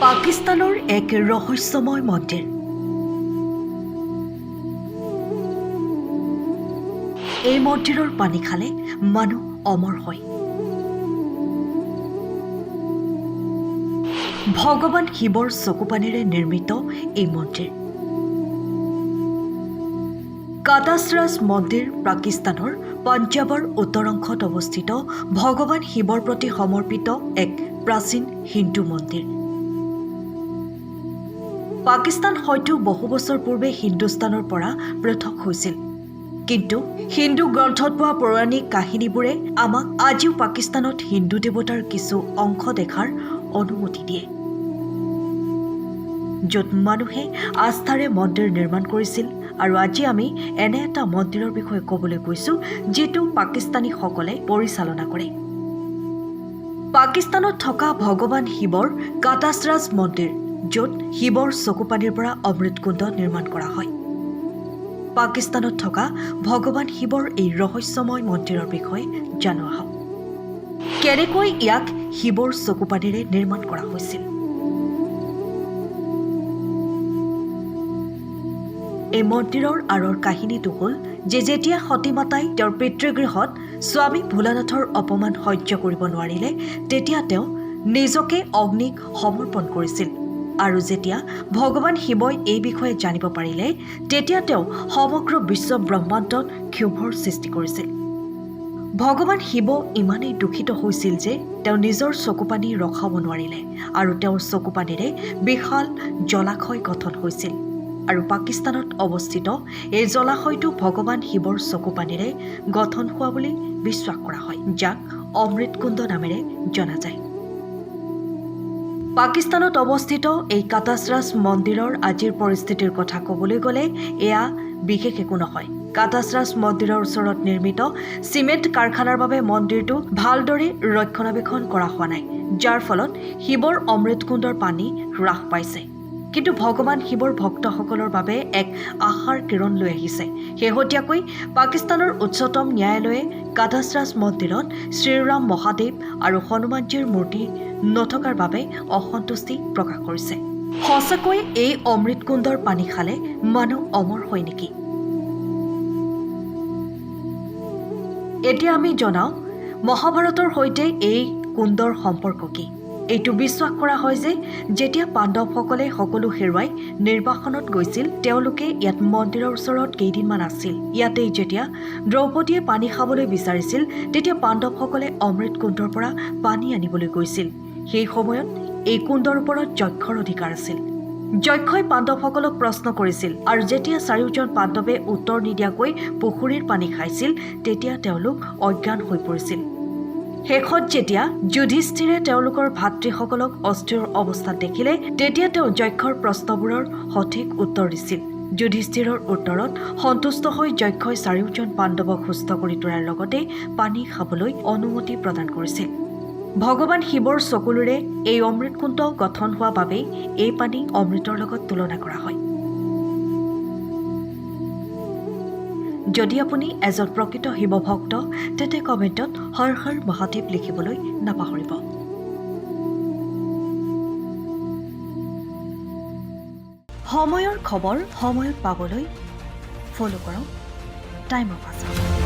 পাকিস্তানৰ এক ৰহস্যময় মন্দিৰ। এই মন্দিৰৰ পানী খালে মানুহ অমৰ হয়। ভগৱান শিৱৰ চকুপানীৰে নিৰ্মিত এই মন্দিৰ। কাটাচৰাজ মন্দিৰ পাকিস্তানৰ পঞ্জাৱৰ উত্তৰ অংশত অৱস্থিত ভগৱান শিৱৰ প্ৰতি সমৰ্পিত এক প্ৰাচীন হিন্দু মন্দিৰ। পাকিস্তান হয়তো বহু বছৰ পূৰ্বে হিন্দুস্তানৰ পৰা পৃথক হৈছিল, কিন্তু হিন্দু গ্ৰন্থত পোৱা পৌৰাণিক কাহিনীবোৰে আমাক আজিও পাকিস্তানত হিন্দু দেৱতাৰ কিছু অংশ দেখাৰ অনুমতি দিয়ে, য'ত মানুহে আস্থাৰে মন্দিৰ নিৰ্মাণ কৰিছিল। আৰু আজি আমি এনে এটা মন্দিৰৰ বিষয়ে ক'বলৈ গৈছোঁ যিটো পাকিস্তানীসকলে পৰিচালনা কৰে। পাকিস্তানত থকা ভগৱান শিৱৰ কাটাচৰাজ মন্দিৰ, য'ত শিৱৰ চকুপানীৰ পৰা অমৃতকুণ্ড নিৰ্মাণ কৰা হয়। পাকিস্তানত থকা ভগৱান শিৱৰ এই ৰহস্যময় মন্দিৰৰ বিষয়ে জানো আহক। কেনেকৈ ইয়াক শিৱৰ চকুপানীৰে নিৰ্মাণ কৰা হৈছিল? এই মন্দিৰৰ আঁৰৰ কাহিনীটো হ'ল যে যেতিয়া সতীমাতাই তেওঁৰ পিতৃগৃহত স্বামী ভোলানাথৰ অপমান সহ্য কৰিব নোৱাৰিলে, তেতিয়া তেওঁ নিজকে অগ্নিক সমৰ্পণ কৰিছিল। আৰু যেতিয়া ভগৱান শিৱই এই বিষয়ে জানিব পাৰিলে, তেতিয়া তেওঁ সমগ্ৰ বিশ্ব ব্ৰহ্মাণ্ডত ক্ষোভৰ সৃষ্টি কৰিছিল। ভগৱান শিৱ ইমানেই দুখিত হৈছিল যে তেওঁ নিজৰ চকুপানী ৰখাব নোৱাৰিলে আৰু তেওঁৰ চকুপানীৰে বিশাল জলাশয় গঠন হৈছিল। আৰু পাকিস্তানত অৱস্থিত এই জলাশয়টো ভগৱান শিৱৰ চকুপানীৰে গঠন হোৱা বুলি বিশ্বাস কৰা হয়, যাক অমৃতকুণ্ড নামেৰে জনা যায়। পাকিস্তানত অৱস্থিত এই কাটাচৰাজ মন্দিৰৰ আজিৰ পৰিস্থিতিৰ কথা ক'বলৈ গ'লে এয়া বিশেষ একো নহয়। কাটাচৰাজ মন্দিৰৰ ওচৰত নিৰ্মিত চিমেণ্ট কাৰখানাৰ বাবে মন্দিৰটো ভালদৰে ৰক্ষণাবেক্ষণ কৰা হোৱা নাই, যাৰ ফলত শিৱৰ অমৃতকুণ্ডৰ পানী হ্ৰাস পাইছে। কিন্তু ভগৱান শিৱৰ ভক্তসকলৰ বাবে এক আশাৰ কিৰণ লৈ আহিছে। শেহতীয়াকৈ পাকিস্তানৰ উচ্চতম ন্যায়ালয়ে কাটাচৰাজ মন্দিৰত শ্ৰীৰাম মহাদেৱ আৰু হনুমানজীৰ মূৰ্তি নথকাৰ বাবে অসন্তুষ্টি প্ৰকাশ কৰিছে। সঁচাকৈ এই অমৃতকুণ্ডৰ পানী খালে মানুহ অমৰ হয় নেকি? এতিয়া আমি জনাওঁ মহাভাৰতৰ সৈতে এই কুণ্ডৰ সম্পৰ্ক কি। এইটো বিশ্বাস কৰা হয় যে যেতিয়া পাণ্ডৱসকলে সকলো হেৰুৱাই নিৰ্বাসনত গৈছিল, তেওঁলোকে ইয়াত মন্দিৰৰ ওচৰত কেইদিনমান আছিল। ইয়াতেই যেতিয়া দ্ৰৌপদীয়ে পানী খাবলৈ বিচাৰিছিল, তেতিয়া পাণ্ডৱসকলে অমৃতকুণ্ডৰ পৰা পানী আনিবলৈ গৈছিল। সেই সময়ত এই কুণ্ডৰ ওপৰত যক্ষৰ অধিকাৰ আছিল। যক্ষই পাণ্ডৱসকলক প্ৰশ্ন কৰিছিল, আৰু যেতিয়া চাৰিওজন পাণ্ডৱে উত্তৰ নিদিয়াকৈ পুখুৰীৰ পানী খাইছিল, তেতিয়া তেওঁলোক অজ্ঞান হৈ পৰিছিল। শেষত যেতিয়া যুধিষ্ঠিৰে তেওঁলোকৰ ভাতৃসকলক অস্থিৰ অৱস্থাত দেখিলে, তেতিয়া তেওঁ যক্ষৰ প্ৰশ্নবোৰৰ সঠিক উত্তৰ দিছিল। যুধিষ্ঠিৰৰ উত্তৰত সন্তুষ্ট হৈ যক্ষই চাৰিওজন পাণ্ডৱক সুস্থ কৰি তোলাৰ লগতে পানী খাবলৈ অনুমতি প্ৰদান কৰিছিল। ভগৱান শিৱৰ চকুলোৰে এই অমৃতকুণ্ড গঠন হোৱা বাবেই এই পানী অমৃতৰ লগত তুলনা কৰা হয়। যদি আপুনি এজন প্ৰকৃত শিৱ ভক্ত, তেন্তে কমেণ্টত হৰ হৰ মহাদেৱ লিখিবলৈ নাপাহৰিব। সময়ৰ খবৰ সময়ত পাবলৈ ফ'ল' কৰক টাইম অফ আছাম।